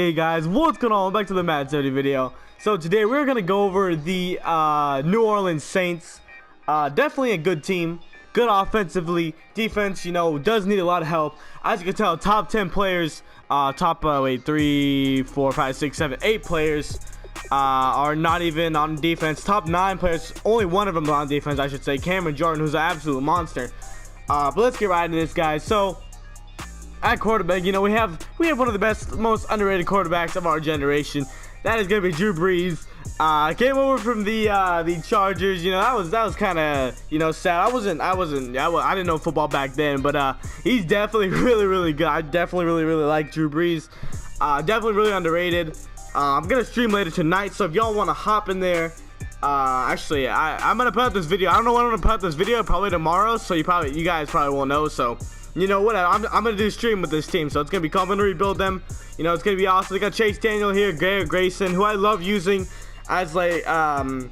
Hey guys, what's going on? Back to the Mad 70 video. So today we're gonna go over the New Orleans Saints. Definitely a good team, good offensively. Defense, you know, does need a lot of help. As you can tell, top 10 players, top 3, 4, 5, 6, 7, 8 players are not even on defense. Top 9 players, only one of them is on defense, I should say. Cameron Jordan, who's an absolute monster. But let's get right into this, guys. So at quarterback, you know, we have one of the best, most underrated quarterbacks of our generation. That is gonna be Drew Brees. Came over from the Chargers. You know, that was kind of, you know, sad. I didn't know football back then, but he's definitely really good. I definitely really like Drew Brees. Definitely really underrated. I'm gonna stream later tonight, so if y'all want to hop in there, actually, I'm gonna put out this video. I don't know when I'm gonna put out this video. Probably tomorrow. So you guys probably won't know. So you know what? I'm gonna do a stream with this team, so it's gonna be cool. I'm gonna rebuild them. You know, it's gonna be awesome. They got Chase Daniel here, Garrett Grayson, who I love using as like an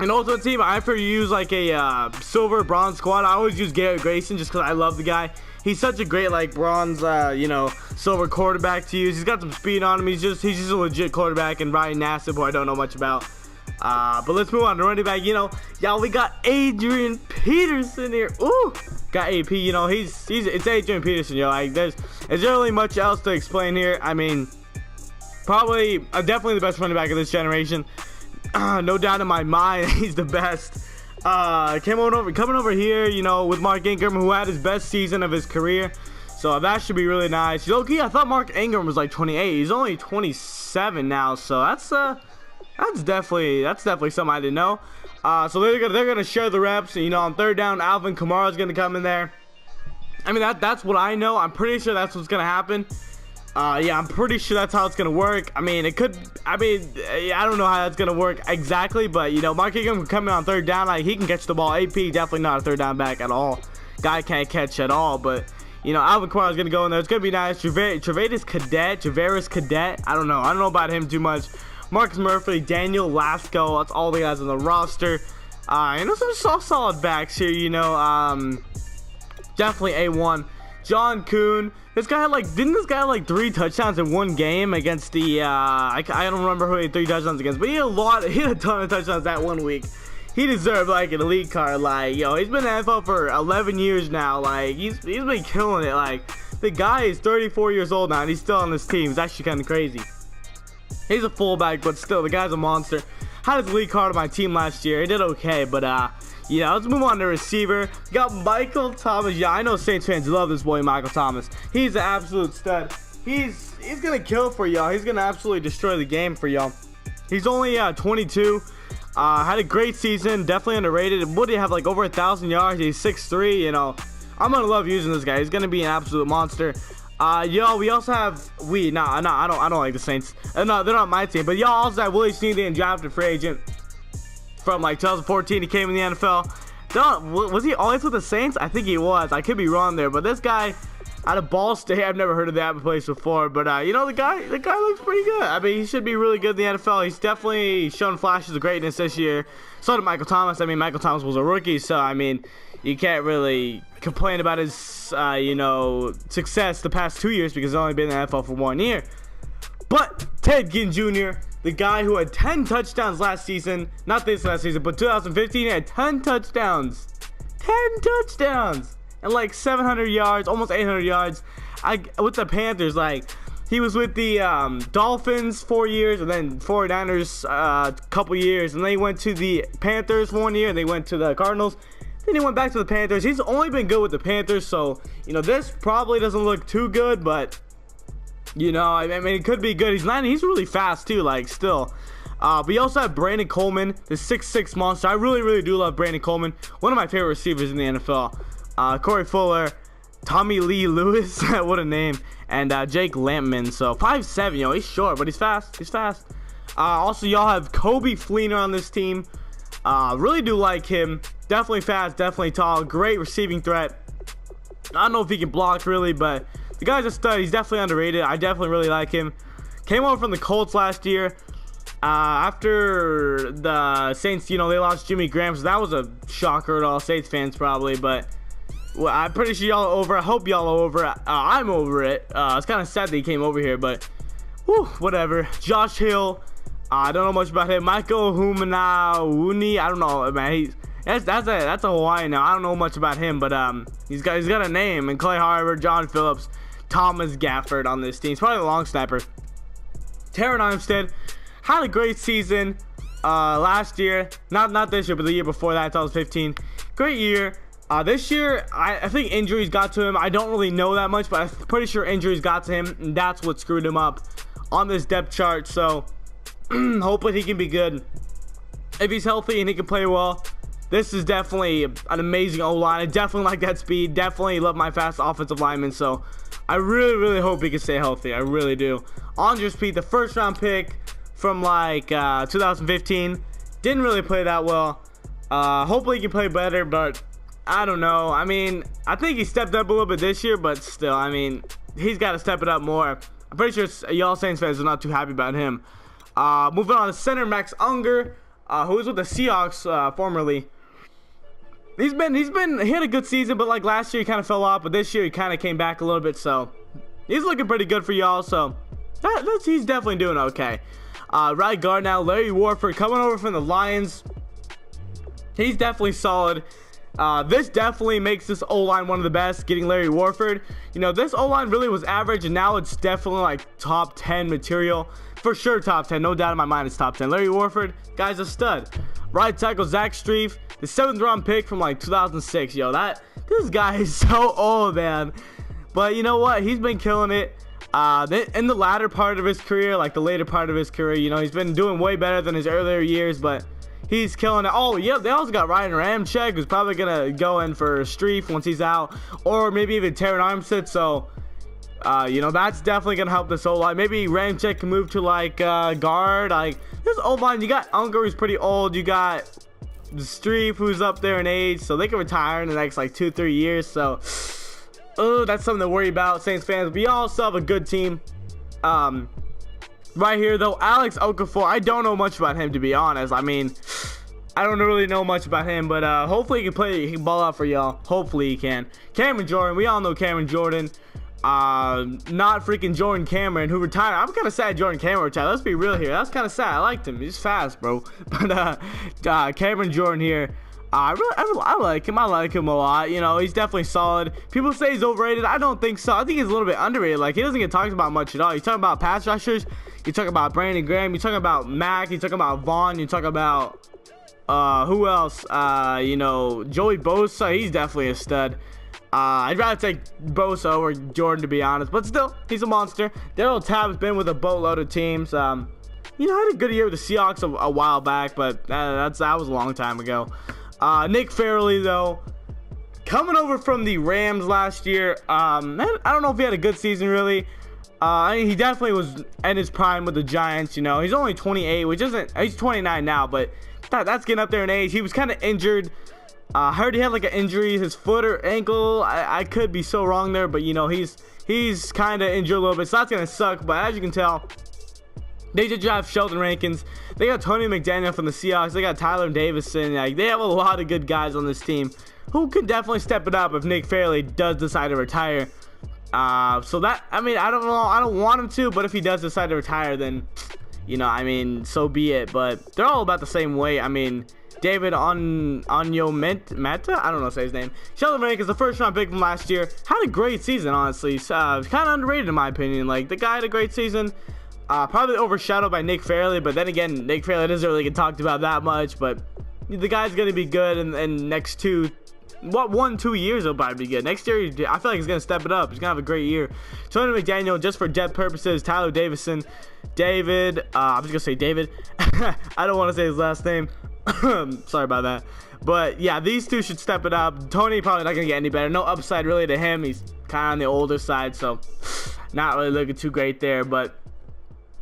ultimate team. I prefer to use like a silver bronze squad. I always use Garrett Grayson just because I love the guy. He's such a great like bronze, you know, silver quarterback to use. He's got some speed on him. He's just a legit quarterback. And Ryan Nassib, who I don't know much about. But let's move on to running back. You know, y'all, we got Adrian Peterson here. Ooh, got AP. You know, it's Adrian Peterson. Yo, like is there really much else to explain here? I mean, probably definitely the best running back of this generation. No doubt in my mind, he's the best. Coming over here, you know, with Mark Ingram, who had his best season of his career. So that should be really nice. Low-key, I thought Mark Ingram was like 28. He's only 27 now. So that's definitely something I didn't know. So they're gonna share the reps. You know, on third down, Alvin Kamara's gonna come in there. I mean, that's what I know. I'm pretty sure that's what's gonna happen. Yeah, I'm pretty sure that's how it's gonna work. I mean, I don't know how that's gonna work exactly, but you know, Mark Ingram coming on third down, like he can catch the ball. AP definitely not a third down back at all. Guy can't catch at all, but you know, Alvin Kamara's gonna go in there. It's gonna be nice. Travaris Cadet. I don't know about him too much. Marcus Murphy, Daniel Lasco, that's all the guys on the roster. You know, some solid backs here, you know, definitely A1. John Kuhn, didn't this guy have like 3 touchdowns in one game against the, I don't remember who he had 3 touchdowns against, but he had a ton of touchdowns that 1 week. He deserved like an elite card. Like, yo, he's been in the NFL for 11 years now. Like, he's been killing it. Like, the guy is 34 years old now and he's still on this team. It's actually kind of crazy. He's a fullback, but still, the guy's a monster. Had his lead card on my team last year. He did okay, but yeah, let's move on to receiver. Got Michael Thomas. Yeah, I know Saints fans love this boy, Michael Thomas. He's an absolute stud. He's gonna kill for y'all. He's gonna absolutely destroy the game for y'all. He's only 22. Had a great season. Definitely underrated. Would he have like over 1,000 yards? He's 6'3". You know, I'm gonna love using this guy. He's gonna be an absolute monster. Y'all, we also have I don't like the Saints. No, they're not my team. But y'all also have Willie Snead, undrafted free agent from like 2014. He came in the NFL. Was he always with the Saints? I think he was. I could be wrong there. But this guy out of Ball State, I've never heard of that place before. But you know, the guy looks pretty good. I mean, he should be really good in the NFL. He's definitely shown flashes of greatness this year. So did Michael Thomas. I mean, Michael Thomas was a rookie, so I mean, you can't really complain about his, you know, success the past 2 years because he's only been in the NFL for 1 year. But Ted Ginn Jr., the guy who had 10 touchdowns last season, not this last season, but 2015, he had 10 touchdowns. 10 touchdowns! And like 700 yards, almost 800 yards. With the Panthers, like, he was with the Dolphins 4 years, and then 49ers a couple years, and then he went to the Panthers 1 year, and they went to the Cardinals. Then he went back to the Panthers. He's only been good with the Panthers, so, you know, this probably doesn't look too good, but, you know, I mean, it could be good. He's really fast, too, like, still. We also have Brandon Coleman, the 6'6" monster. I really do love Brandon Coleman. One of my favorite receivers in the NFL. Corey Fuller, Tommy Lee Lewis, what a name, and Jake Lampman. So 5'7", you know, he's short, but he's fast. Also, y'all have Kobe Fleener on this team. Really do like him. Definitely fast, definitely tall, great receiving threat. I don't know if he can block really, but the guy's a stud. He's definitely underrated. I definitely really like him. Came over from the Colts last year. After the Saints, you know, they lost Jimmy Graham, so that was a shocker to all Saints fans probably, but well, I'm pretty sure y'all are over. I hope y'all are over it. I'm over it. It's kind of sad that he came over here, but whatever. Josh Hill, I don't know much about him. Michael Humanawuni, I don't know, man. That's a Hawaiian now. I don't know much about him, but he's got a name. And Clay Harvard, John Phillips, Thomas Gafford on this team. He's probably a long snapper. Terran Armstead had a great season last year. Not this year, but the year before that, 2015. Great year. This year, I think injuries got to him. I don't really know that much, but I'm pretty sure injuries got to him, and that's what screwed him up on this depth chart. So hopefully he can be good. If he's healthy and he can play well, this is definitely an amazing O-line. I definitely like that speed. Definitely love my fast offensive lineman. So I really hope he can stay healthy. I really do. Andres Pete, the first round pick from like 2015, didn't really play that well. Hopefully he can play better, but I don't know. I mean, I think he stepped up a little bit this year, but still, I mean, he's got to step it up more. I'm pretty sure y'all Saints fans are not too happy about him. Moving on to center Max Unger, who was with the Seahawks formerly. He had a good season, but like last year he kind of fell off, but this year he kind of came back a little bit, so he's looking pretty good for y'all. So he's definitely doing okay. Right guard now, Larry Warford, coming over from the Lions. He's definitely solid. This definitely makes this O-line one of the best, getting Larry Warford. You know, this O-line really was average, and now it's definitely like top 10 material. For sure top 10, no doubt in my mind it's top 10. Larry Warford, guy's a stud. Right tackle Zach Strief, the 7th round pick from like 2006. Yo, this guy is so old, man. But you know what? He's been killing it. In the latter part of his career, like the later part of his career, you know, he's been doing way better than his earlier years, but he's killing it. Oh, yeah, they also got Ryan Ramczyk, who's probably going to go in for Strief once he's out, or maybe even Terran Armstead. So, you know, that's definitely going to help this O-line. Maybe Ramczyk can move to, like, guard. Like, this O-line, you got Unger, who's pretty old. You got Strief, who's up there in age, so they can retire in the next, like, 2-3 years. So, that's something to worry about, Saints fans. But you also have a good team. Right here, though, Alex Okafor, I don't know much about him, to be honest. I mean, I don't really know much about him, but hopefully he can ball out for y'all. Hopefully he can. Cameron Jordan, we all know Cameron Jordan. Not freaking Jordan Cameron, who retired. I'm kind of sad Jordan Cameron retired. Let's be real here. That's kind of sad. I liked him. He's fast, bro. But Cameron Jordan here, I like him. I like him a lot. You know, he's definitely solid. People say he's overrated. I don't think so. I think he's a little bit underrated. Like, he doesn't get talked about much at all. He's talking about pass rushers. You talk about Brandon Graham. You talk about Mack. You talk about Vaughn. You talk about who else? You know, Joey Bosa. He's definitely a stud. I'd rather take Bosa over Jordan, to be honest, but still, he's a monster. Daryl Tapp's been with a boatload of teams. You know, had a good year with the Seahawks a while back, but that was a long time ago. Nick Fairley, though, coming over from the Rams last year. I don't know if he had a good season, really. I mean, he definitely was in his prime with the Giants. You know, he's only 28, which isn't. He's 29 now, but that's getting up there in age. He was kind of injured. I heard he had like an injury, his foot or ankle. I could be so wrong there, but you know, he's kind of injured a little bit, so that's gonna suck. But as you can tell, they did draft Sheldon Rankins. They got Tony McDaniel from the Seahawks. They got Tyler Davison. Like, they have a lot of good guys on this team who could definitely step it up if Nick Fairley does decide to retire. So that, I mean, I don't know. I don't want him to, but if he does decide to retire, then, you know, I mean, so be it. But they're all about the same weight. I mean, David Onyemata, I don't know how to say his name. Sheldon Rankins, the first round pick from last year, had a great season, honestly. Kind of underrated in my opinion. Like, the guy had a great season. Probably overshadowed by Nick Fairley, but then again, Nick Fairley doesn't really get talked about that much. But the guy's gonna be good in next 1-2 years. He'll probably be good. Next year, I feel like he's gonna step it up. He's gonna have a great year. Tony McDaniel, just for depth purposes. Tyler Davison, David. I'm just gonna say David. I don't want to say his last name. Sorry about that. But yeah, these two should step it up. Tony probably not gonna get any better. No upside really to him. He's kind of on the older side, so not really looking too great there. But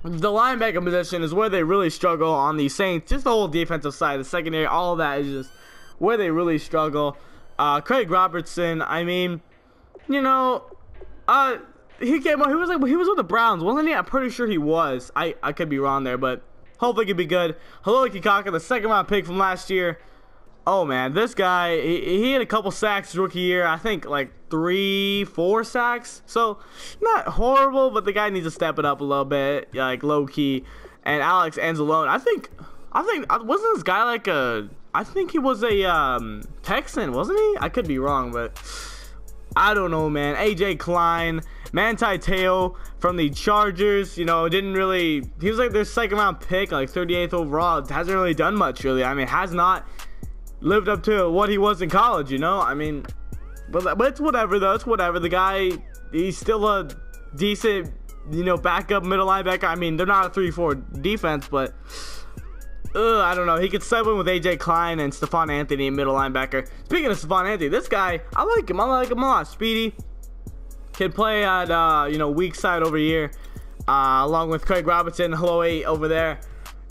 the linebacker position is where they really struggle on the Saints. Just the whole defensive side, the secondary, all of that is just where they really struggle. Craig Robertson, I mean, you know, he came out. He was with the Browns, wasn't he? I'm pretty sure he was. I could be wrong there, but hopefully he could be good. Haloti Kikaka, the second round pick from last year. Oh man, this guy, he had a couple sacks rookie year. I think like 3-4 sacks. So not horrible, but the guy needs to step it up a little bit, like low key. And Alex Anzalone, I think wasn't this guy like I think he was a Texan, wasn't he? I could be wrong, but I don't know, man. AJ Klein, Manti Te'o from the Chargers, you know, didn't really, he was like their second round pick, like 38th overall. Hasn't really done much, really. I mean, has not lived up to what he was in college, you know. I mean, but it's whatever though. It's whatever. The guy, he's still a decent, you know, backup middle linebacker. I mean, they're not a 3-4 defense, but I don't know. He could sub in with AJ Klein and Stephon Anthony, middle linebacker. Speaking of Stephon Anthony, this guy, I like him. I like him a lot. Speedy, can play at you know, weak side over here, along with Craig Robinson, hello 8 over there.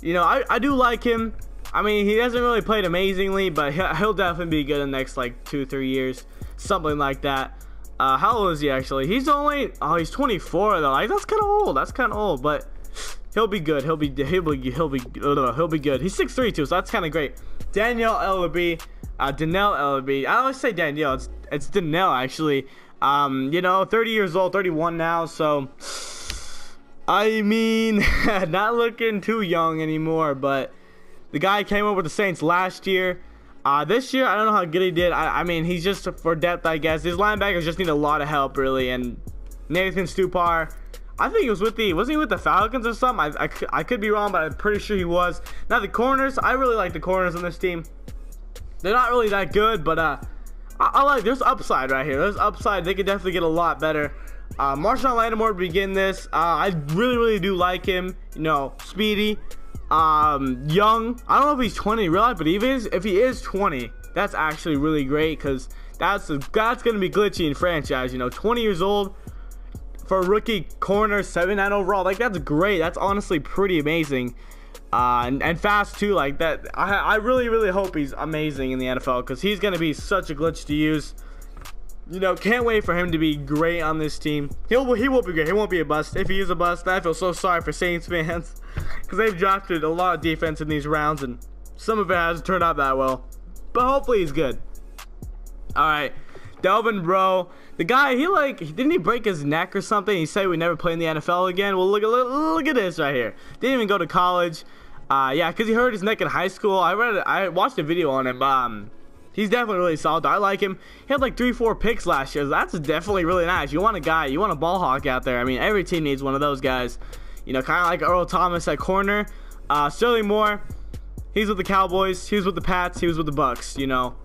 You know, I do like him. I mean, he hasn't really played amazingly, but he'll definitely be good in the next like 2-3 years, something like that. How old is he actually? He's only, he's 24 though. Like, that's kind of old. That's kind of old, but he'll be good. He'll be good. He's 6'3" too, so that's kind of great. Danielle Ellerby, Danielle Ellerby. I always say Danielle. It's Danielle actually. You know, 30 years old, 31 now. So, I mean, not looking too young anymore. But the guy came over the Saints last year. This year, I don't know how good he did. I mean, he's just for depth, I guess. His linebackers just need a lot of help, really. And Nathan Stupar, I think he was wasn't he with the Falcons or something? I could be wrong, but I'm pretty sure he was. Now, the corners, I really like the corners on this team. They're not really that good, but I like, there's upside right here. There's upside. They could definitely get a lot better. Marshawn Lattimore to begin this. I really do like him. You know, speedy. Young. I don't know if he's 20 in real life, but if he is 20, that's actually really great, because that's gonna be glitchy in franchise. You know, 20 years old for a rookie corner, 79 overall. Like, that's great. That's honestly pretty amazing. And fast too, like that. I really hope he's amazing in the NFL, because he's gonna be such a glitch to use. You know, can't wait for him to be great on this team. He will be great. He won't be a bust. If he is a bust, I feel so sorry for Saints fans, because they've drafted a lot of defense in these rounds, and some of it hasn't turned out that well. But hopefully he's good. All right, Delvin Breaux. The guy, didn't he break his neck or something? He said we never play in the NFL again. Well, look at this right here. Didn't even go to college. Yeah, because he hurt his neck in high school. I watched a video on him. He's definitely really solid. I like him. He had like 3-4 picks last year. So that's definitely really nice. You want a ball hawk out there. I mean, every team needs one of those guys. You know, kind of like Earl Thomas at corner. Sterling Moore, he's with the Cowboys. He was with the Pats. He was with the Bucks. You know,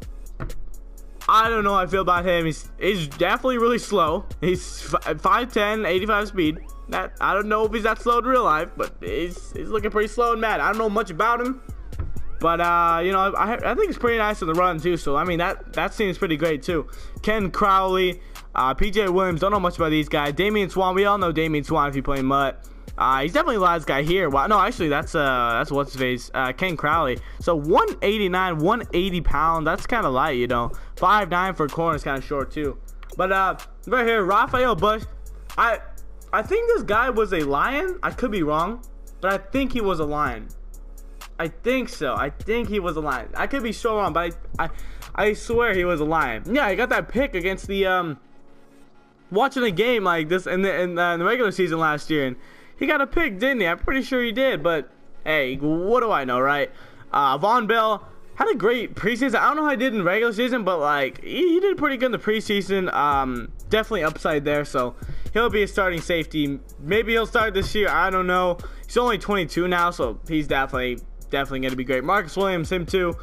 I don't know how I feel about him. He's definitely really slow. He's 5'10", 85 speed. I don't know if he's that slow in real life, but he's looking pretty slow and mad. I don't know much about him, but you know, I think he's pretty nice in the run too. So I mean, that seems pretty great too. Ken Crowley, PJ Williams. Don't know much about these guys. Damian Swan. We all know Damian Swan if you play Mutt. He's definitely the last guy here. Well, no, actually, that's what's his face, Ken Crowley. So 189, 180 pound. That's kind of light, you know. 5'9" for a corner is kind of short too. But right here, Raphael Bush. I think this guy was a Lion. I could be wrong, but I think he was a Lion. I think so. I think he was a Lion. I could be so wrong, but I swear he was a Lion. Yeah, I got that pick against the watching a game like this in the regular season last year, and he got a pick, didn't he? I'm pretty sure he did, but hey, what do I know, right? Von Bell had a great preseason. I don't know how he did in regular season, but like he did pretty good in the preseason. Definitely upside there, so he'll be a starting safety. Maybe he'll start this year. I don't know. He's only 22 now, so he's definitely going to be great. Marcus Williams, him too.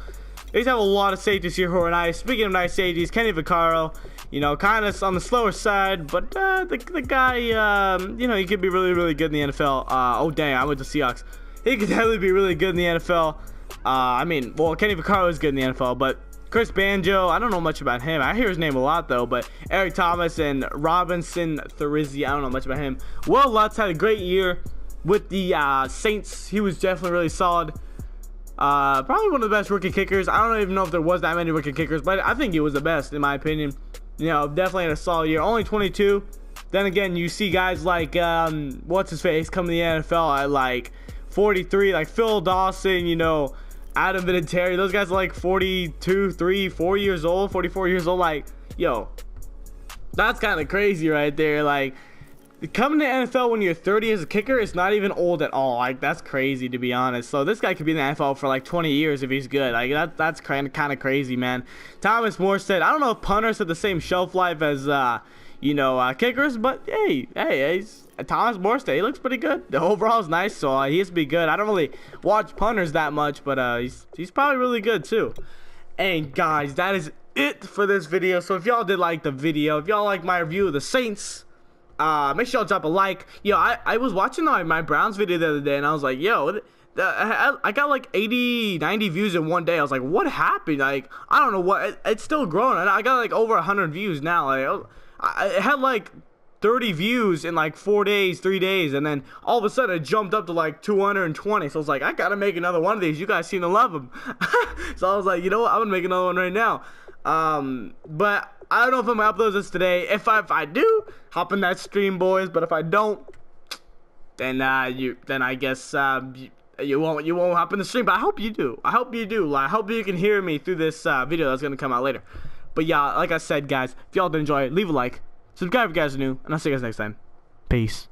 They have a lot of safeties here who are nice. Speaking of nice safeties, Kenny Vaccaro, you know, kind of on the slower side, but the guy, you know, he could be really good in the NFL. Oh dang, I went to Seahawks. He could definitely be really good in the NFL. I mean, well, Kenny Vaccaro is good in the NFL, but Chris Banjo, I don't know much about him. I hear his name a lot though, but Eric Thomas and Robinson Thurizzi, I don't know much about him. Will Lutz had a great year with the Saints. He was definitely really solid. Probably one of the best rookie kickers. I don't even know if there was that many rookie kickers, but I think he was the best in my opinion. You know, definitely had a solid year. Only 22. Then again, you see guys like what's his face coming to the NFL at like 43, like Phil Dawson, you know, Adam Vinatieri, those guys are like 42, 3, 4 years old, 44 years old. Like, yo, that's kind of crazy right there. Like, coming to NFL when you're 30 as a kicker is not even old at all. Like, that's crazy, to be honest. So this guy could be in the NFL for like 20 years if he's good. Like, that's kind of crazy, man. Thomas Morstead, I don't know if punters have the same shelf life as kickers, but hey, he's Thomas Morstead. He looks pretty good. The overall is nice, so he has to be good. I don't really watch punters that much, but he's probably really good too. And guys, that is it for this video. So if y'all did like the video, if y'all like my review of the Saints, make sure y'all drop a like. Yo, I was watching my Browns video the other day, and I was like, yo, I got like 80, 90 views in one day. I was like, what happened? Like, I don't know what. It's still growing. I got like over 100 views now. Like, it had like 30 views in like 4 days, 3 days, and then all of a sudden it jumped up to like 220. So I was like, I gotta make another one of these. You guys seem to love them. So I was like, you know what? I'm gonna make another one right now. But I don't know if I'm gonna upload this today. If I do, hop in that stream, boys. But if I don't, then I guess you won't hop in the stream. But I hope you do. I hope you do. I hope you can hear me through this video that's gonna come out later. But yeah, like I said, guys, if y'all did enjoy it, leave a like, subscribe if you guys are new, and I'll see you guys next time. Peace.